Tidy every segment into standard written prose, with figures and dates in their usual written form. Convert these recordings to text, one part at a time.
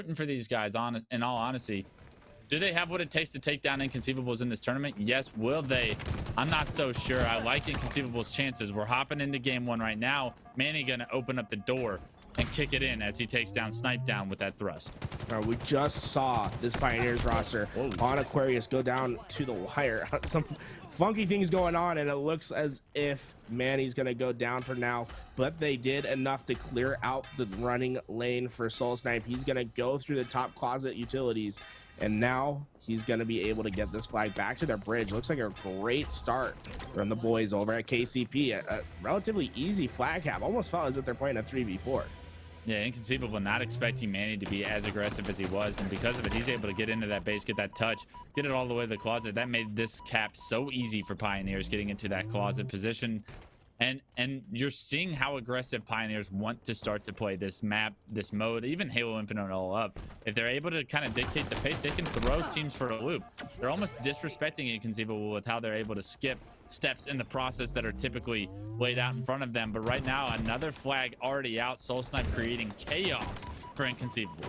rooting for these guys, in all honesty. Do they have what it takes to take down Inconceivables in this tournament? Yes. Will they? I'm not so sure. I like Inconceivable's chances. We're hopping into game one right now. Manny gonna open up the door and kick it in as he takes down Snipe Down with that thrust. We just saw this Pioneers roster on Aquarius go down to the wire. Some funky things going on, and it looks as if Manny's gonna go down for now, but they did enough to clear out the running lane for Soul Snipe. He's gonna go through the top closet utilities, and now he's going to be able to get this flag back to their bridge. Looks like a great start from the boys over at KCP. A relatively easy flag cap. Almost felt as if they're playing a 3v4. Yeah, Inconceivable not expecting Manny to be as aggressive as he was, and because of it, he's able to get into that base, get that touch, get it all the way to the closet. That made this cap so easy for Pioneers getting into that closet position. And you're seeing how aggressive Pioneers want to start to play this map, this mode, even Halo Infinite all up. If they're able to kind of dictate the pace, they can throw teams for a loop. They're almost disrespecting Inconceivable with how they're able to skip steps in the process that are typically laid out in front of them. But right now, another flag already out. Soul Snipe creating chaos for Inconceivable.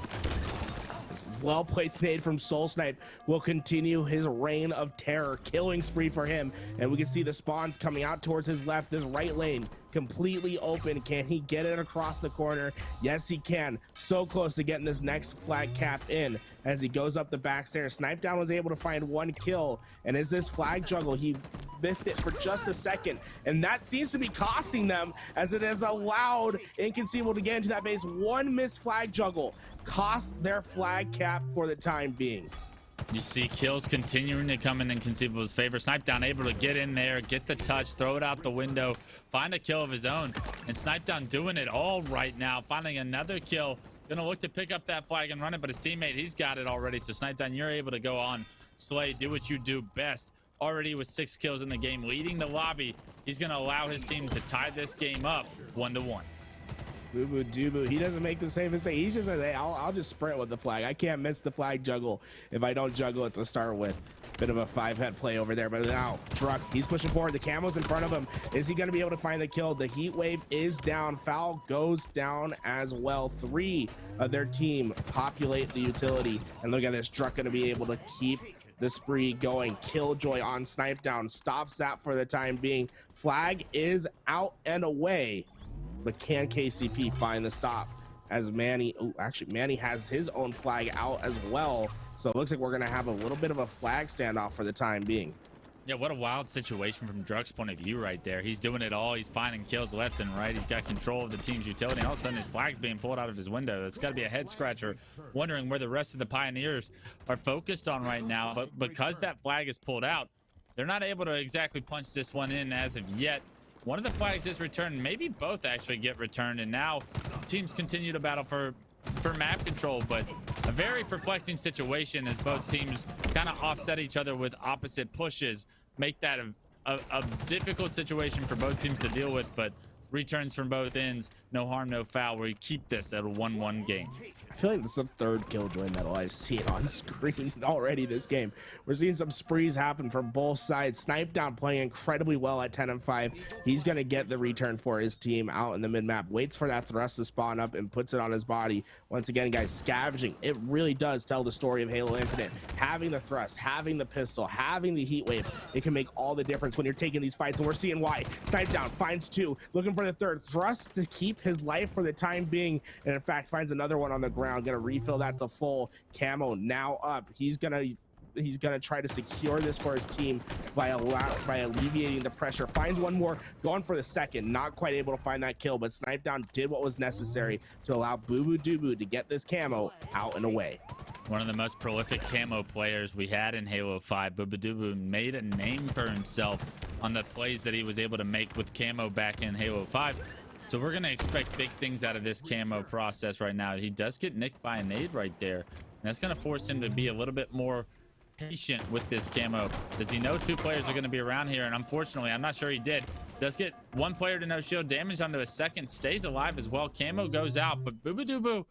Well placed nade from Soul Snipe will continue his reign of terror, killing spree for him, and we can see the spawns coming out towards his left. This right lane completely open. Can he get it across the corner? Yes, he can. So close to getting this next flag cap in as he goes up the back stairs. Snipe Down was able to find one kill, and as this flag juggle, he biffed it for just a second, and that seems to be costing them, as it has allowed Inconceivable to get into that base. One missed flag juggle cost their flag cap for the time being. You see kills continuing to come in Inconceivable's favor. Snipe Down able to get in there, get the touch, throw it out the window, find a kill of his own, and Snipe Down doing it all right now, finding another kill. Gonna look to pick up that flag and run it, but his teammate, he's got it already. So Snipe Down, you're able to go on, slay, do what you do best. Already with 6 kills in the game, leading the lobby. He's gonna allow his team to tie this game up 1-1. Boo Boo Doo, he doesn't make the same mistake. He's just like, hey, I'll just sprint with the flag. I can't miss the flag juggle if I don't juggle it to start with. Bit of a 5-head play over there, but now Truck, he's pushing forward. The camo's in front of him. Is he going to be able to find the kill? The heat wave is down. Foul goes down as well. 3 of their team populate the utility, and look at this. Truck going to be able to keep the spree going. Killjoy on Snipe Down stops that for the time being. Flag is out and away, but can KCP find the stop as Manny, actually Manny has his own flag out as well, so it looks like we're gonna have a little bit of a flag standoff for the time being. Yeah, what a wild situation from Drug's point of view right there. He's doing it all. He's finding kills left and right. He's got control of the team's utility, and all of a sudden his flag's being pulled out of his window. That's got to be a head scratcher, wondering where the rest of the Pioneers are focused on right now. But because that flag is pulled out, they're not able to exactly punch this one in as of yet. One of the flags is returned. Maybe both actually get returned, and now teams continue to battle for map control. But a very perplexing situation as both teams kind of offset each other with opposite pushes, make that a difficult situation for both teams to deal with. But returns from both ends, no harm, no foul. We keep this at a 1-1 game. I feel like this is the 3rd Killjoy medal I've seen on screen already this game. We're seeing some sprees happen from both sides. Snipe Down playing incredibly well at 10-5. He's going to get the return for his team out in the mid-map. Waits for that thrust to spawn up and puts it on his body. Once again, guys, scavenging. It really does tell the story of Halo Infinite. Having the thrust, having the pistol, having the heat wave, it can make all the difference when you're taking these fights, and we're seeing why. Snipe Down finds 2, looking for the 3rd. Thrust to keep his life for the time being, and in fact finds another one on the ground. Gonna refill that to full. Camo now up. He's gonna try to secure this for his team by alleviating the pressure. Finds one more, going for the 2nd, not quite able to find that kill, but Snipe Down did what was necessary to allow Boo Boo Doo Boo to get this camo out and away. One of the most prolific camo players we had in Halo 5, Boo Boo Doo Boo made a name for himself on the plays that he was able to make with camo back in Halo 5. So we're going to expect big things out of this camo process right now. He does get nicked by a nade right there, and that's going to force him to be a little bit more patient with this camo. Does he know 2 players are going to be around here? And unfortunately, I'm not sure he did. Does get 1 player to no shield damage onto a 2nd, stays alive as well. Camo goes out, but Boo Boo Doo Boo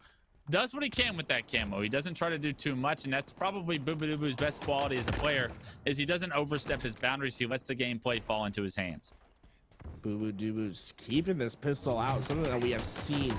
does what he can with that camo. He doesn't try to do too much, and that's probably Boo Boo Doo Boo's best quality as a player, is he doesn't overstep his boundaries. He lets the gameplay fall into his hands. Boo Boo Doo keeping this pistol out, something that we have seen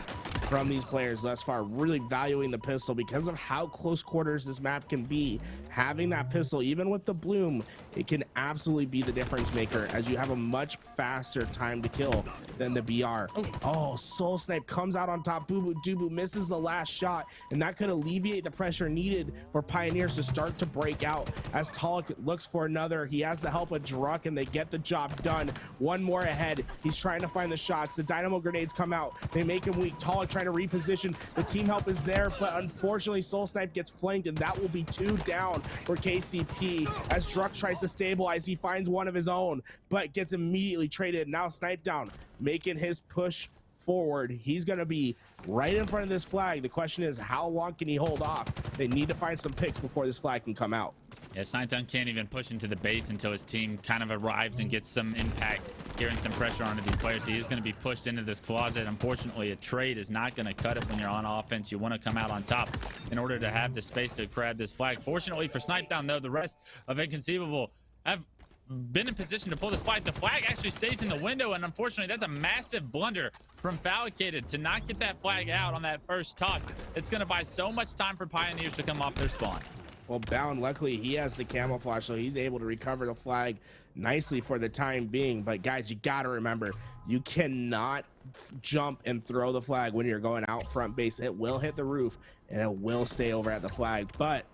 from these players thus far, really valuing the pistol because of how close quarters this map can be. Having that pistol, even with the bloom, it can absolutely be the difference maker, as you have a much faster time to kill than the BR. Oh, Soul Snipe comes out on top. Boo Boo Doo misses the last shot, and that could alleviate the pressure needed for Pioneers to start to break out. As Talik looks for another, he has the help of Druck, and they get the job done. One more ahead. He's trying to find the shots. The dynamo grenades come out. They make him weak. Talik trying to reposition. The team help is there, but unfortunately Soul Snipe gets flanked, and that will be 2 down for KCP as Druck tries to stabilize. He finds one of his own, but gets immediately traded. Now Snipe down, making his push forward. He's going to be right in front of this flag. The question is, how long can he hold off? They need to find some picks before this flag can come out. Yeah, Snipetown can't even push into the base until his team kind of arrives and gets some impact, gearing some pressure onto these players. He is going to be pushed into this closet. Unfortunately, a trade is not going to cut it when you're on offense. You want to come out on top in order to have the space to grab this flag. Fortunately for Snipetown, though, the rest of Inconceivable have been in position to pull this flag. The flag actually stays in the window, and unfortunately, that's a massive blunder from Fallicated to not get that flag out on that first toss. It's going to buy so much time for Pioneers to come off their spawn. Well, Bound, luckily he has the camouflage, so he's able to recover the flag nicely for the time being. But guys, you got to remember, you cannot jump and throw the flag when you're going out front base. It will hit the roof and it will stay over at the flag. But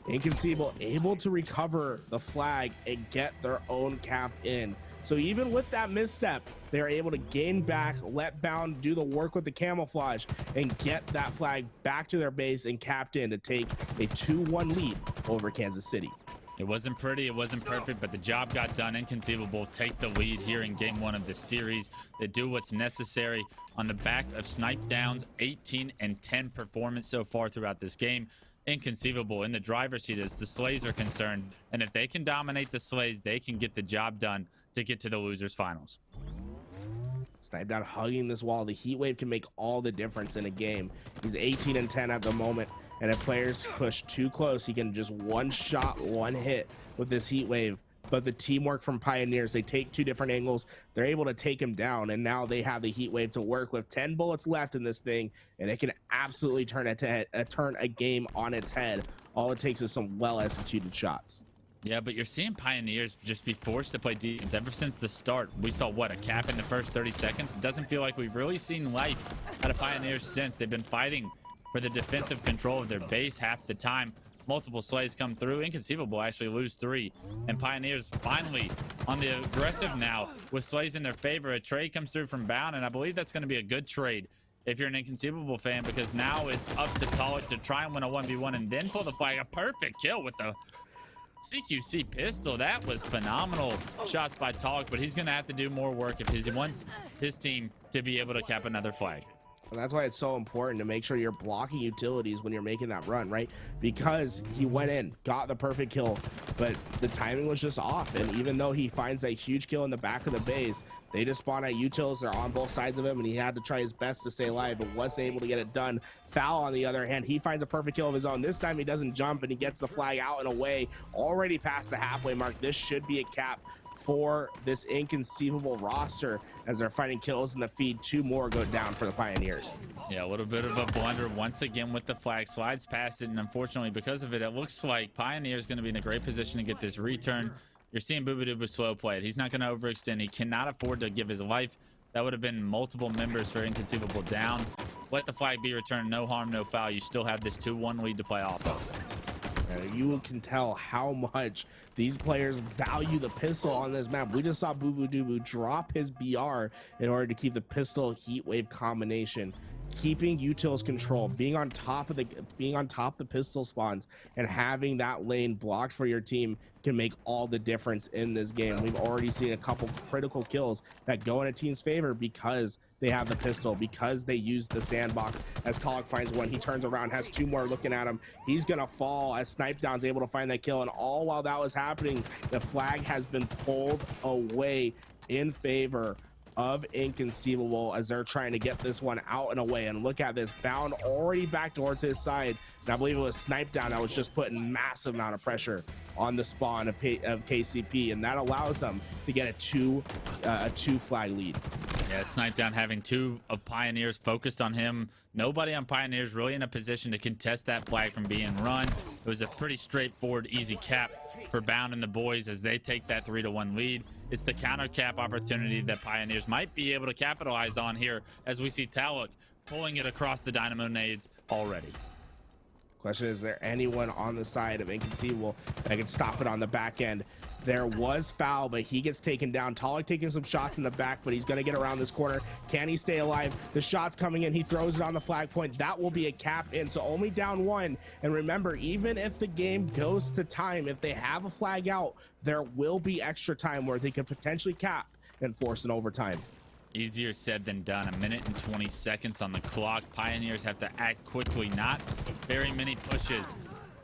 Inconceivable able to recover the flag and get their own cap in. So even with that misstep, they're able to gain back, let Bound do the work with the camouflage, and get that flag back to their base and capped in to take a 2-1 lead over Kansas City. It wasn't pretty, it wasn't perfect, but the job got done. Inconceivable take the lead here in game 1 of this series. They do what's necessary on the back of Snipetown's 18-10 performance so far throughout this game. Inconceivable in the driver's seat as the Slays are concerned, and if they can dominate the Slays, they can get the job done to get to the losers finals. Snipetown hugging this wall. The heat wave can make all the difference in a game. He's 18-10 at the moment, and if players push too close, he can just one shot, one hit with this heat wave. But the teamwork from Pioneers, they take 2 different angles, they're able to take him down, and now they have the heat wave to work with. 10 bullets left in this thing, and it can absolutely turn a game on its head. All it takes is some well executed shots. Yeah, but you're seeing Pioneers just be forced to play defense ever since the start. We saw, what, a cap in the first 30 seconds? It doesn't feel like we've really seen life out of Pioneers since. They've been fighting for the defensive control of their base half the time. Multiple Slays come through. Inconceivable actually lose 3. And Pioneers finally on the aggressive now with Slays in their favor. A trade comes through from Bound, and I believe that's going to be a good trade if you're an Inconceivable fan, because now it's up to Talik to try and win a 1v1 and then pull the flag. A perfect kill with the CQC pistol. That was phenomenal shots by Talik, but he's going to have to do more work if he wants his team to be able to cap another flag. And that's why it's so important to make sure you're blocking utilities when you're making that run, right? Because he went in, got the perfect kill, but the timing was just off. And even though he finds that huge kill in the back of the base, they just spawn at utils. They're on both sides of him, and he had to try his best to stay alive, but wasn't able to get it done. Foul, on the other hand, he finds a perfect kill of his own. This time he doesn't jump, and he gets the flag out and away, already past the halfway mark. This should be a cap for this Inconceivable roster as they're finding kills in the feed. 2 more go down for the Pioneers. Yeah, a little bit of a blunder once again with the flag. Slides past it, and unfortunately because of it, it looks like Pioneer is going to be in a great position to get this return. You're seeing Boo Boo Doo slow play it. He's not going to overextend. He cannot afford to give his life. That would have been multiple members for Inconceivable down. Let the flag be returned. No harm, no foul. You still have this 2-1 lead to play off of. You can tell how much these players value the pistol on this map. We just saw Boo Boo Doo drop his BR in order to keep the pistol heat wave combination, keeping utils control, being on top of the pistol spawns, and having that lane blocked for your team can make all the difference in this game. We've already seen a couple critical kills that go in a team's favor because they have the pistol, because they use the sandbox. As Talik finds one, he turns around, has 2 more looking at him. He's gonna fall as Snipetown's able to find that kill, and all while that was happening, the flag has been pulled away in favor of Inconceivable as they're trying to get this one out and away. And look at this, Bound already back towards his side, and I believe it was Snipe Down that was just putting massive amount of pressure on the spawn of KCP, and that allows them to get a two flag lead. Yeah, Snipe Down having 2 of Pioneers focused on him. Nobody on Pioneers really in a position to contest that flag from being run. It was a pretty straightforward, easy cap for Bound and the boys as they take that 3-1 lead. It's the counter cap opportunity that Pioneers might be able to capitalize on here as we see Taluk pulling it across the Dynamo nades already. Question, is there anyone on the side of Inconceivable that can stop it on the back end? There was foul, but he gets taken down. Taluk taking some shots in the back, but he's going to get around this corner. Can he stay alive? The shot's coming in. He throws it on the flag point. That will be a cap in, so only down 1. And remember, even if the game goes to time, if they have a flag out, there will be extra time where they could potentially cap and force an overtime. Easier said than done. 1 minute and 20 seconds on the clock. Pioneers have to act quickly. Not very many pushes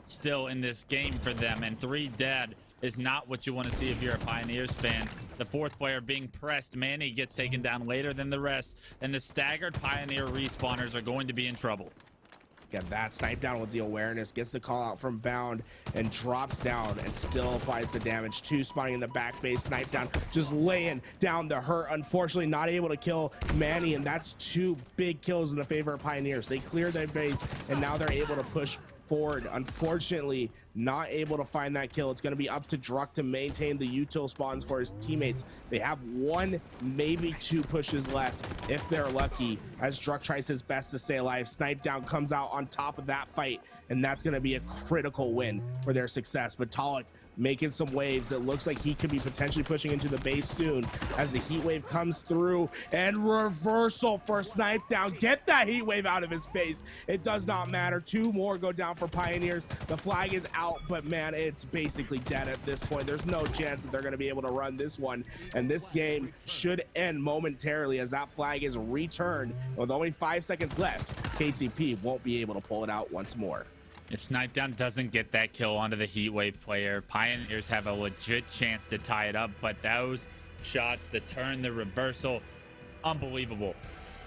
still in this game for them, and 3 dead is not what you want to see if you're a Pioneers fan. The 4th player being pressed, Manny gets taken down later than the rest, and the staggered Pioneer respawners are going to be in trouble. Get that Snipe Down with the awareness, gets the call out from Bound and drops down and still applies the damage. 2 spawning in the back base. Snipe Down just laying down the hurt, unfortunately not able to kill Manny, and that's 2 big kills in the favor of Pioneers. They cleared their base and now they're able to push forward. Unfortunately, not able to find that kill. It's going to be up to Druck to maintain the util spawns for his teammates. They have 1, maybe 2 pushes left if they're lucky, as Druck tries his best to stay alive. Snipe Down comes out on top of that fight, and that's going to be a critical win for their success. But Taluk making some waves. It looks like he could be potentially pushing into the base soon as the heat wave comes through, and reversal for Snipe Down. Get that heat wave out of his face. It does not matter. 2 more go down for Pioneers. The flag is out, but man, it's basically dead at this point. There's no chance that they're going to be able to run this one, and this game should end momentarily as that flag is returned with only 5 seconds left. KCP won't be able to pull it out once more. If Snipe Down doesn't get that kill onto the Heatwave player, Pioneers have a legit chance to tie it up, but those shots, the turn, the reversal, unbelievable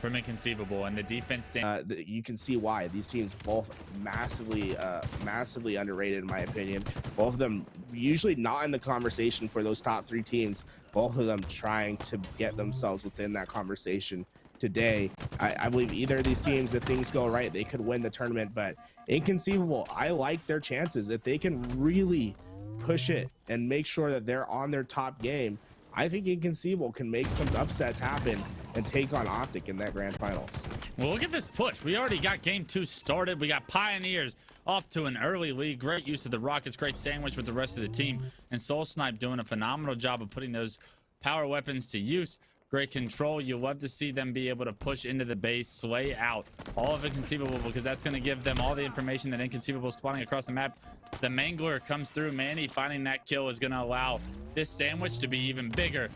from Inconceivable, and the defense you can see why these teams both massively underrated in my opinion. Both of them usually not in the conversation for those top 3 teams, both of them trying to get themselves within that conversation today. I believe either of these teams, if things go right, they could win the tournament. But Inconceivable, I like their chances if they can really push it and make sure that they're on their top game. I think Inconceivable can make some upsets happen and take on Optic in that grand finals. Well, look at this push. We already got game 2 started. We got Pioneers off to an early lead. Great use of the rockets, great sandwich with the rest of the team, and Soul Snipe doing a phenomenal job of putting those power weapons to use. Great control. You'll love to see them be able to push into the base, slay out all of Inconceivable, because that's going to give them all the information that Inconceivable is spawning across the map. The Mangler comes through. Manny finding that kill is going to allow this sandwich to be even bigger.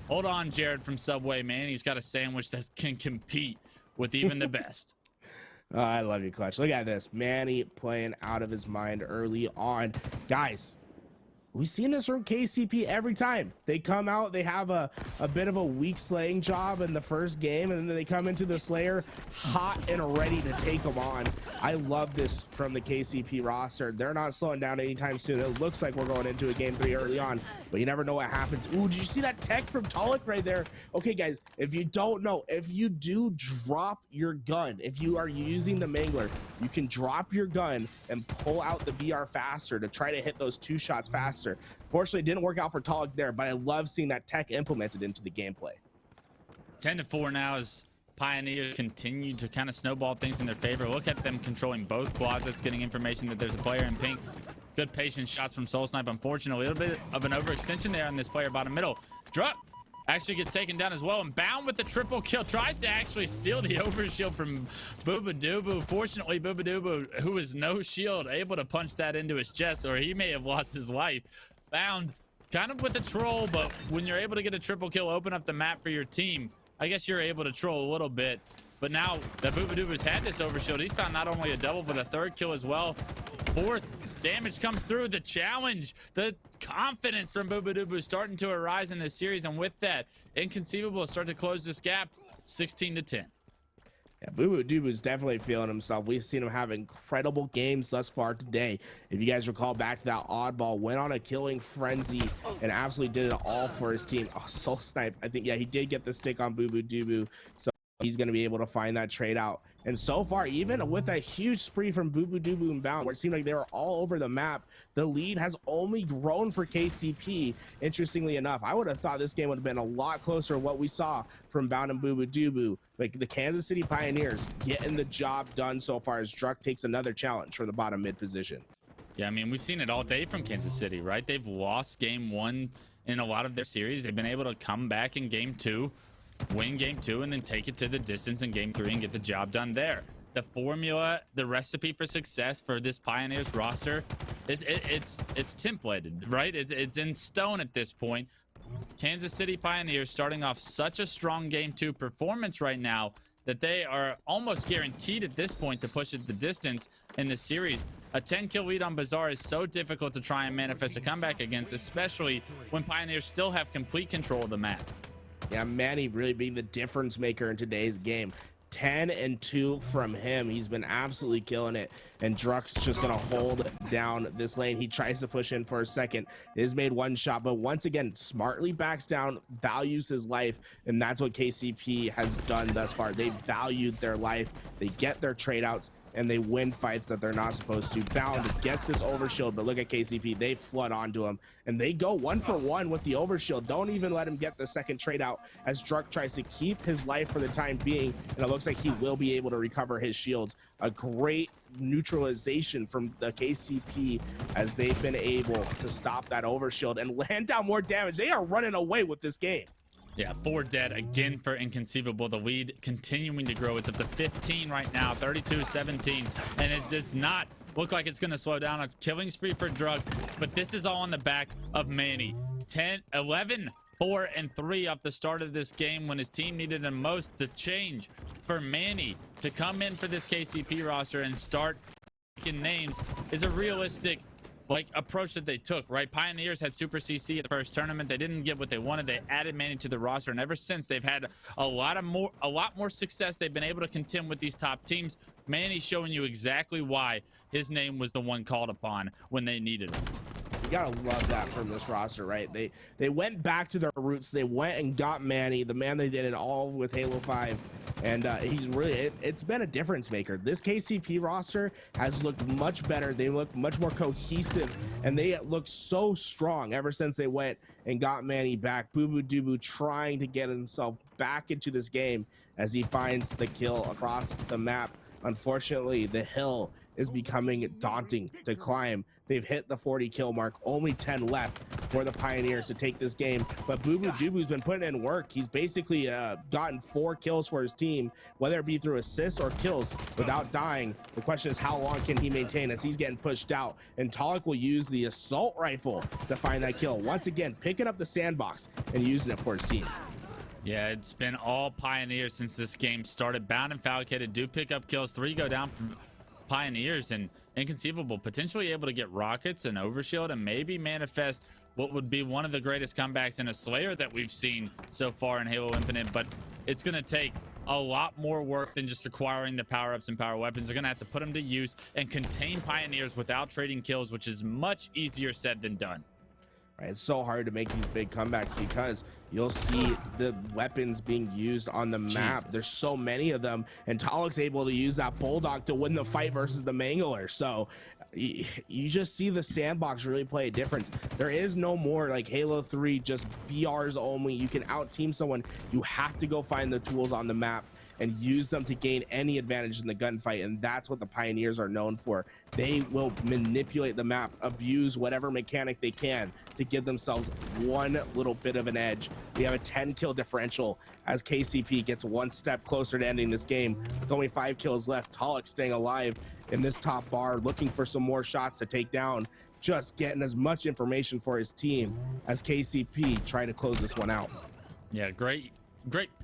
Hold on, Jared from Subway. Manny's got a sandwich that can compete with even the best. I love you, Clutch. Look at this. Manny playing out of his mind early on. Guys, we've seen this from KCP every time. They come out, they have a bit of a weak slaying job in the first game, and then they come into the Slayer hot and ready to take them on. I love this from the KCP roster. They're not slowing down anytime soon. It looks like we're going into a game 3 early on, but you never know what happens. Ooh, did you see that tech from Taluk right there? Okay, guys, if you don't know, if you do drop your gun, if you are using the Mangler, you can drop your gun and pull out the VR faster to try to hit those 2 shots faster. Fortunately, it didn't work out for Taluk there, but I love seeing that tech implemented into the gameplay. 10-4 now as Pioneers continue to kind of snowball things in their favor. Look at them controlling both closets, getting information that there's a player in pink. Good patient shots from Soul Snipe. Unfortunately, a little bit of an overextension there on this player bottom middle. Druck actually gets taken down as well, and Bound with the triple kill tries to actually steal the overshield from Boobadooboo. Fortunately, Boobadooboo, who is no shield, able to punch that into his chest, or he may have lost his life. Bound kind of with a troll, but when you're able to get a triple kill, open up the map for your team, I guess you're able to troll a little bit. But now that Boobadooboo's had this overshield, he's found not only a double but a 3rd kill as well. 4th damage comes through. The challenge, the confidence from Boo starting to arise in this series, and with that, Inconceivable start to close this gap 16-10. Yeah, is definitely feeling himself. We've seen him have incredible games thus far today. If you guys recall back to that oddball, went on a killing frenzy and absolutely did it all for his team. Oh, soul snipe. I think, yeah, he did get the stick on Boo. So he's going to be able to find that trade out. And so far, even with a huge spree from Boo and Bound, where it seemed like they were all over the map, the lead has only grown for KCP. Interestingly enough, I would have thought this game would have been a lot closer to what we saw from Bound and Boo. Like the Kansas City Pioneers getting the job done so far as Druck takes another challenge for the bottom mid position. Yeah, I mean, we've seen it all day from Kansas City, right? They've lost game 1 in a lot of their series. They've been able to come back in game 2, win game 2, and then take it to the distance in game 3 and get the job done there. The formula, the recipe for success for this Pioneers roster, it's templated, right? It's in stone at this point. Kansas City Pioneers starting off such a strong game 2 performance right now that they are almost guaranteed at this point to push it the distance in the series. A 10-kill lead on Bazaar is so difficult to try and manifest a comeback against, especially when Pioneers still have complete control of the map. Yeah, Manny really being the difference maker in today's game. 10-2 from him. He's been absolutely killing it, and Druck's just gonna hold down this lane. He tries to push in for a second, is made one shot, but once again smartly backs down, values his life, and that's what KCP has done thus far. They valued their life, they get their trade outs, and they win fights that they're not supposed to. Bound gets this overshield, but look at KCP. They flood onto him, and they go 1-for-1 with the overshield. Don't even let him get the second trade out as Druck tries to keep his life for the time being, and it looks like he will be able to recover his shields. A great neutralization from the KCP as they've been able to stop that overshield and land down more damage. They are running away with this game. Yeah, 4 dead again for Inconceivable. The lead continuing to grow. It's up to 15 right now, 32-17, and it does not look like it's going to slow down. A killing spree for Druck, but this is all on the back of Manny. 11, 4, and 3 off the start of this game when his team needed him most. The change for Manny to come in for this KCP roster and start making names is a realistic approach that they took, right? Pioneers had Super CC at the first tournament. They didn't get what they wanted. They added Manny to the roster, and ever since they've had a lot more success. They've been able to contend with these top teams. Manny's showing you exactly why his name was the one called upon when they needed him. You gotta love that from this roster, right? They went back to their roots. They went and got Manny, the man they did it all with Halo 5, and he's really it's been a difference maker. This KCP roster has looked much better. They look much more cohesive, and they look so strong ever since they went and got Manny back. Boo trying to get himself back into this game as he finds the kill across the map. Unfortunately, the hill is becoming daunting to climb. They've hit the 40 kill mark, only 10 left for the Pioneers to take this game, but Boo-Boo-Dubu's been putting in work. He's basically gotten 4 kills for his team, whether it be through assists or kills without dying. The question is, how long can he maintain as he's getting pushed out? And Talik will use the assault rifle to find that kill. Once again, picking up the sandbox and using it for his team. Yeah, it's been all Pioneers since this game started. Bound and Falcated do pick up kills. 3 go down from Pioneers, and Inconceivable potentially able to get rockets and overshield and maybe manifest what would be one of the greatest comebacks in a Slayer that we've seen so far in Halo Infinite. But it's going to take a lot more work than just acquiring the power-ups and power weapons. They're going to have to put them to use and contain Pioneers without trading kills, which is much easier said than done. Right, it's so hard to make these big comebacks because you'll see the weapons being used on the map. Jesus. There's so many of them, and Talik's able to use that Bulldog to win the fight versus the Mangler. So you just see the sandbox really play a difference. There is no more like Halo 3 just BRs only. You can out team someone. You have to go find the tools on the map and use them to gain any advantage in the gunfight, and that's what the Pioneers are known for. They will manipulate the map, abuse whatever mechanic they can to give themselves one little bit of an edge. We have a 10 kill differential as KCP gets one step closer to ending this game with only 5 kills left. Talik staying alive in this top bar, looking for some more shots to take down, just getting as much information for his team as KCP trying to close this one out. Yeah, great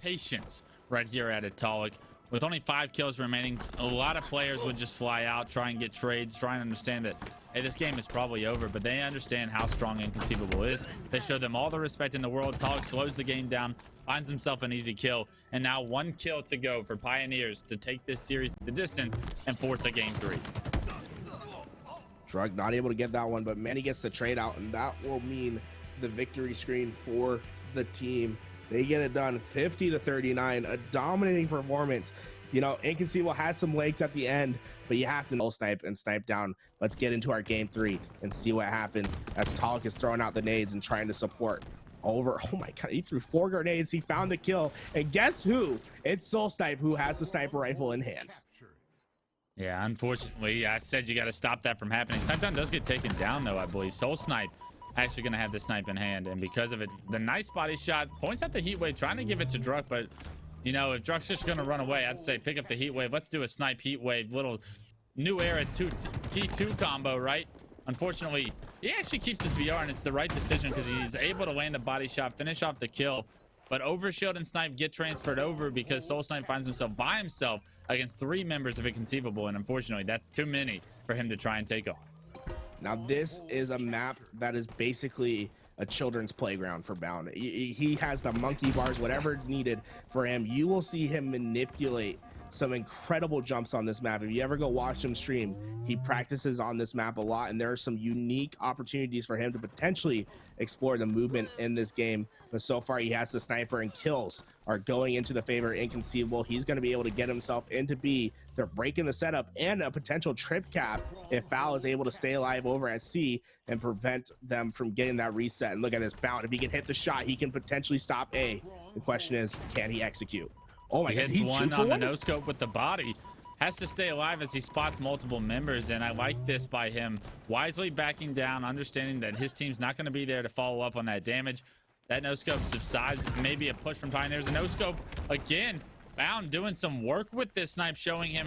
patience right here at Talik with only 5 kills remaining, a lot of players would just fly out, try and get trades, try and understand that, hey, this game is probably over, but they understand how strong Inconceivable is. They show them all the respect in the world. Tog slows the game down, finds himself an easy kill, and now 1 kill to go for Pioneers to take this series the distance and force a game 3. Drug not able to get that one, but Manny gets the trade out, and that will mean the victory screen for the team. They get it done 50-39, a dominating performance. You know, Inconceivable had some legs at the end, but you have to no snipe and snipe down. Let's get into our game 3 and see what happens as Talik is throwing out the nades and trying to support over. Oh my god, he threw 4 grenades. He found the kill, and guess who? It's Soul Snipe who has the sniper rifle in hand. Yeah, unfortunately, I said you got to stop that from happening. Snipedown does get taken down, though, I believe. Soul Snipe actually going to have the snipe in hand, and because of it, the nice body shot points out the heat wave, trying to give it to Druk, but you know, if Druk's just going to run away, I'd say pick up the heat wave. Let's do a snipe heat wave, little new era T2 combo, right? Unfortunately, he actually keeps his VR, and it's the right decision because he's able to land the body shot, finish off the kill, but Overshield and Snipe get transferred over because Soul Snipe finds himself by himself against 3 members of Inconceivable, and unfortunately, that's too many for him to try and take on. Now this is a map that is basically a children's playground for Bound. He has the monkey bars, whatever is needed for him. You will see him manipulate some incredible jumps on this map. If you ever go watch him stream, he practices on this map a lot, and there are some unique opportunities for him to potentially explore the movement in this game. But so far he has the sniper, and kills are going into the favor of Inconceivable. He's going to be able to get himself into B. They're breaking the setup and a potential trip cap if Foul is able to stay alive over at C and prevent them from getting that reset. And look at this Bound. If he can hit the shot, he can potentially stop A. The question is, can he execute? Oh my god, he hits one on the no scope with the body. Has to stay alive as he spots multiple members, and I like this by him wisely backing down, understanding that his team's not going to be there to follow up on that damage. That no scope subsides, maybe a push from Pioneers. A no scope again. Bound doing some work with this snipe, showing him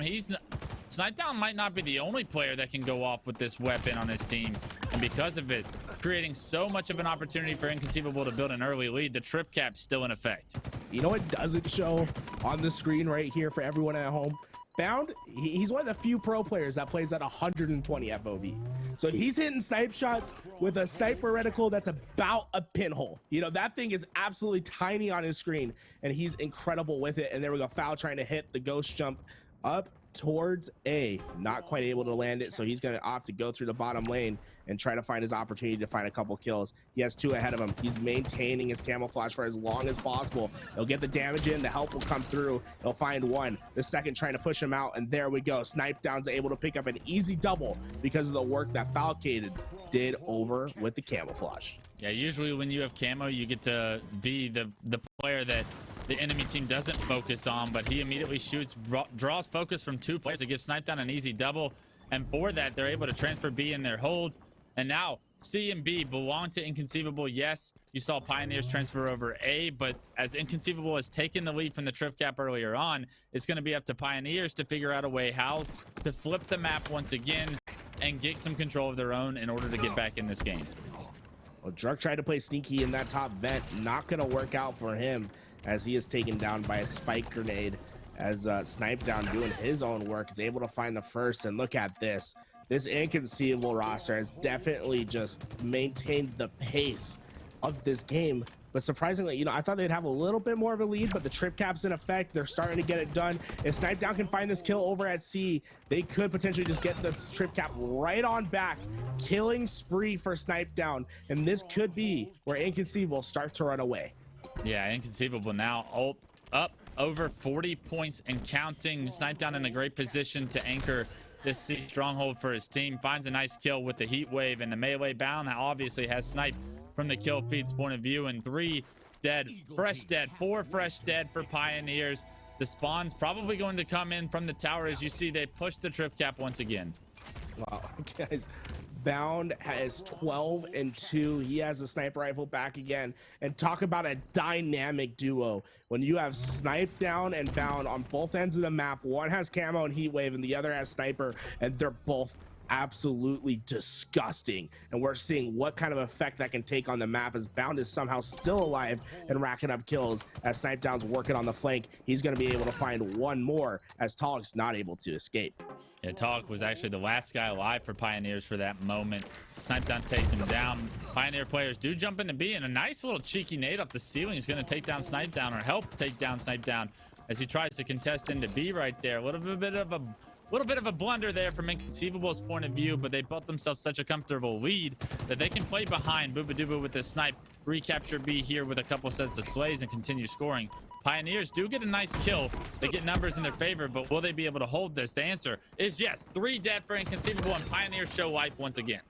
Snipedown might not be the only player that can go off with this weapon on his team, and because of it, creating so much of an opportunity for Inconceivable to build an early lead. The trip cap's still in effect. You know what doesn't show on the screen right here for everyone at home? Bound, he's one of the few pro players that plays at 120 FOV. So he's hitting snipe shots with a sniper reticle that's about a pinhole. You know, that thing is absolutely tiny on his screen, and he's incredible with it. And there we go, Foul trying to hit the ghost jump up towards A, not quite able to land it, so he's going to opt to go through the bottom lane and try to find his opportunity to find a couple kills. He has 2 ahead of him. He's maintaining his camouflage for as long as possible. He'll get the damage in, the help will come through. He'll find 1, the second trying to push him out, and there we go. Snipedown's able to pick up an easy double because of the work that Falcated did over with the camouflage. Yeah, usually when you have camo, you get to be the player that the enemy team doesn't focus on, but he immediately shoots, draws focus from 2 players to give Snipedown an easy double, and for that they're able to transfer B in their hold. And now C and B belong to Inconceivable. Yes, you saw Pioneers transfer over A, but as Inconceivable has taken the lead from the trip cap earlier on, it's going to be up to Pioneers to figure out a way how to flip the map once again and get some control of their own in order to get back in this game. Well, Druk tried to play sneaky in that top vent, not going to work out for him, as he is taken down by a spike grenade, as Snipedown doing his own work is able to find the first. And look at this Inconceivable roster has definitely just maintained the pace of this game. But surprisingly, you know, I thought they'd have a little bit more of a lead, but the trip cap's in effect. They're starting to get it done. If Snipedown can find this kill over at C, they could potentially just get the trip cap right on back. Killing spree for Snipedown, and this could be where Inconceivable start to run away. Yeah, Inconceivable now up over 40 points and counting. Snipedown in a great position to anchor this C stronghold for his team. Finds a nice kill with the heat wave and the melee. Bound obviously has Snipe from the kill feed's point of view, and 3 dead, fresh dead, 4 fresh dead for Pioneers. The spawn's probably going to come in from the tower. As you see, they push the trip cap once again. Wow, guys, Bound has 12 and 2. He has a sniper rifle back again, and talk about a dynamic duo when you have Snipedown and Bound on both ends of the map. One has camo and heat wave and the other has sniper, and they're both absolutely disgusting, and we're seeing what kind of effect that can take on the map, as Bound is somehow still alive and racking up kills as Snipedown's working on the flank. He's going to be able to find one more as Talk's not able to escape. Yeah, Talk was actually the last guy alive for Pioneers for that moment. Snipedown takes him down. Pioneer players do jump into B, and a nice little cheeky nade off the ceiling is going to take down Snipedown, or help take down Snipedown, as he tries to contest into B right there. A little bit of a blunder there from Inconceivable's point of view, but they built themselves such a comfortable lead that they can play behind Booba with the snipe, recapture B here with a couple sets of slays, and continue scoring. Pioneers do get a nice kill. They get numbers in their favor, but will they be able to hold this? The answer is yes. 3 dead for Inconceivable, and Pioneers show life once again.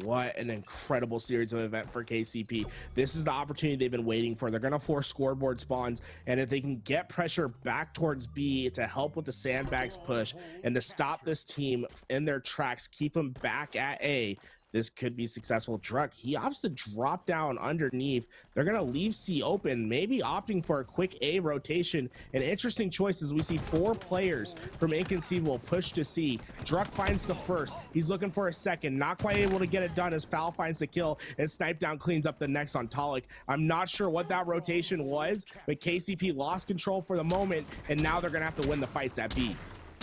What an incredible series of event for KCP. This is the opportunity they've been waiting for. They're going to force scoreboard spawns, and if they can get pressure back towards B to help with the sandbags push and to stop this team in their tracks, keep them back at A, this could be successful. Druck, he opts to drop down underneath. They're going to leave C open, maybe opting for a quick A rotation. An interesting choice as we see 4 players from Inconceivable push to C. Druck finds the first. He's looking for a second. Not quite able to get it done as Foul finds the kill, and Snipedown cleans up the next on Talik. I'm not sure what that rotation was, but KCP lost control for the moment, and now they're going to have to win the fights at B.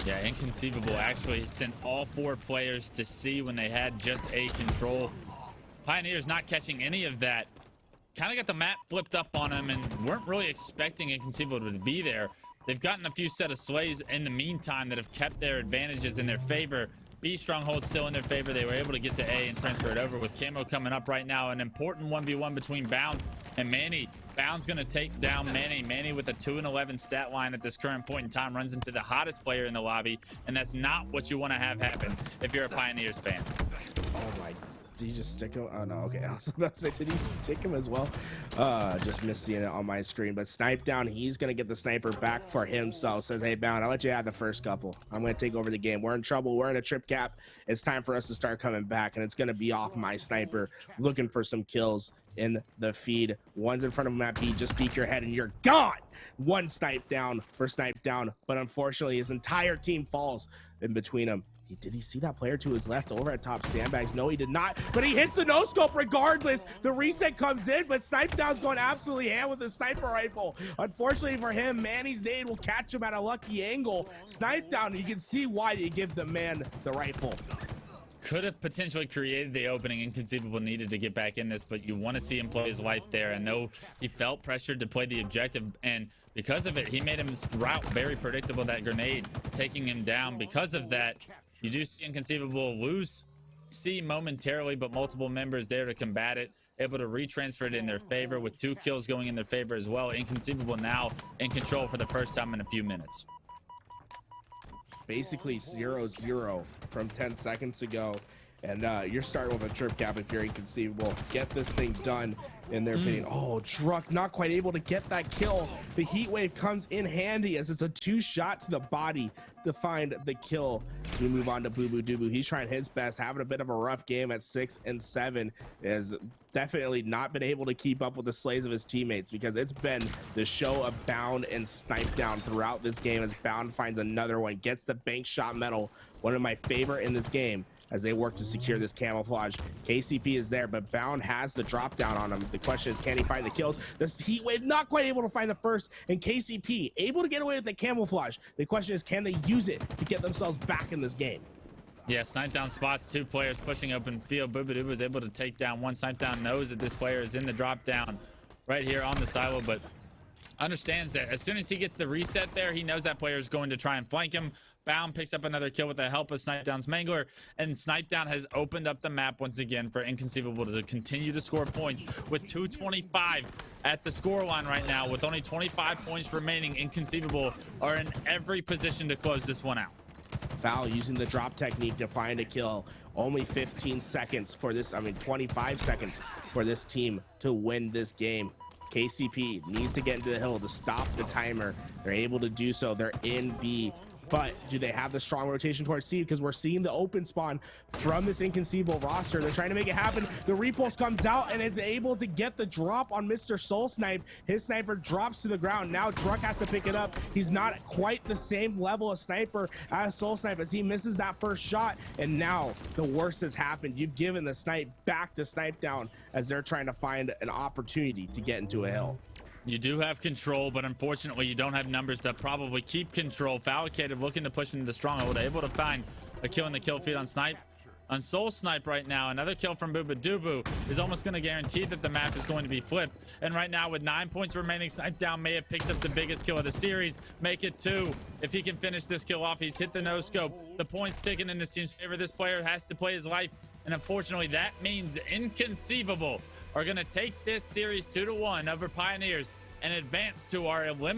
Yeah, Inconceivable actually sent all 4 players to C when they had just A control. Pioneers not catching any of that. Kind of got the map flipped up on them and weren't really expecting Inconceivable to be there. They've gotten a few set of slays in the meantime that have kept their advantages in their favor. B stronghold still in their favor. They were able to get to A and transfer it over with Camo coming up right now. An important 1v1 between Bound and Manny. Bound's going to take down Manny. Manny with a 2-11 stat line at this current point in time runs into the hottest player in the lobby, and that's not what you want to have happen if you're a Pioneers fan. Oh my, did he just stick him? Oh no, okay. I was about to say, did he stick him as well? Just missed seeing it on my screen, but Snipedown, he's going to get the sniper back for himself. Says, hey, Bound, I'll let you have the first couple. I'm going to take over the game. We're in trouble. We're in a trip cap. It's time for us to start coming back, and it's going to be off my sniper, looking for some kills in the feed. One's in front of him at B. Just peek your head and you're gone. One snipe down for Snipedown, but unfortunately his entire team falls in between them. Did he see that player to his left over at top sandbags? No, he did not, but he hits the no scope regardless. The reset comes in, but Snipedown's going absolutely ham with the sniper rifle. Unfortunately for him, Manny's nade will catch him at a lucky angle. Snipedown, you can see why you give the man the rifle. Could have potentially created the opening. Inconceivable needed to get back in this, but you want to see him play his life there. And know he felt pressured to play the objective, and because of it, he made his route very predictable, that grenade taking him down. Because of that, you do see Inconceivable lose C momentarily, but multiple members there to combat it, able to retransfer it in their favor with 2 kills going in their favor as well. Inconceivable now in control for the first time in a few minutes. Basically 0-0 from 10 seconds ago, and you're starting with a trip cap if you're Inconceivable. Get this thing done, in their opinion. Oh, Druck not quite able to get that kill. The heat wave comes in handy as it's a 2-shot to the body to find the kill. We move on to Boo. He's trying his best, having a bit of a rough game at 6 and 7. Has definitely not been able to keep up with the slays of his teammates, because it's been the show of Bound and Snipedown throughout this game, as Bound finds another one, gets the bank shot medal, one of my favorite in this game, as they work to secure this camouflage. KCP is there, but Bound has the drop down on him. The question is, can he find the kills? This heat wave not quite able to find the first, and KCP able to get away with the camouflage. The question is, can they use it to get themselves back in this game? Yeah, Snipedown spots 2 players pushing open field. Booba was able to take down one. Snipedown knows that this player is in the drop down right here on the silo, but understands that as soon as he gets the reset there, he knows that player is going to try and flank him. Bound picks up another kill with the help of Snipedown's Mangler, and Snipedown has opened up the map once again for Inconceivable to continue to score points with 2:25 at the score line right now. With only 25 points remaining, Inconceivable are in every position to close this one out. Foul using the drop technique to find a kill. Only 15 seconds for this, 25 seconds for this team to win this game. KCP needs to get into the hill to stop the timer. They're able to do so. They're in B. but do they have the strong rotation towards C? Because we're seeing the open spawn from this Inconceivable roster. They're trying to make it happen. The repulse comes out and it's able to get the drop on Mr. Soul Snipe. His sniper drops to the ground. Now Truck has to pick it up. He's not quite the same level of sniper as Soul Snipe as he misses that first shot. And now the worst has happened. You've given the snipe back to Snipe Down as they're trying to find an opportunity to get into a hill. You do have control, but unfortunately you don't have numbers to probably keep control. Falcated looking to push into the stronghold, able to find a kill in the kill feed on Snipe. On Soul Snipe right now, another kill from Boobadooboo is almost going to guarantee that the map is going to be flipped. And right now with 9 points remaining, Snipe Down may have picked up the biggest kill of the series. Make it 2. If he can finish this kill off, he's hit the no scope. The points ticking in his team's favor. This player has to play his life. And unfortunately, that means Inconceivable are going to take this series 2-1 over Pioneers and advance to our elimination.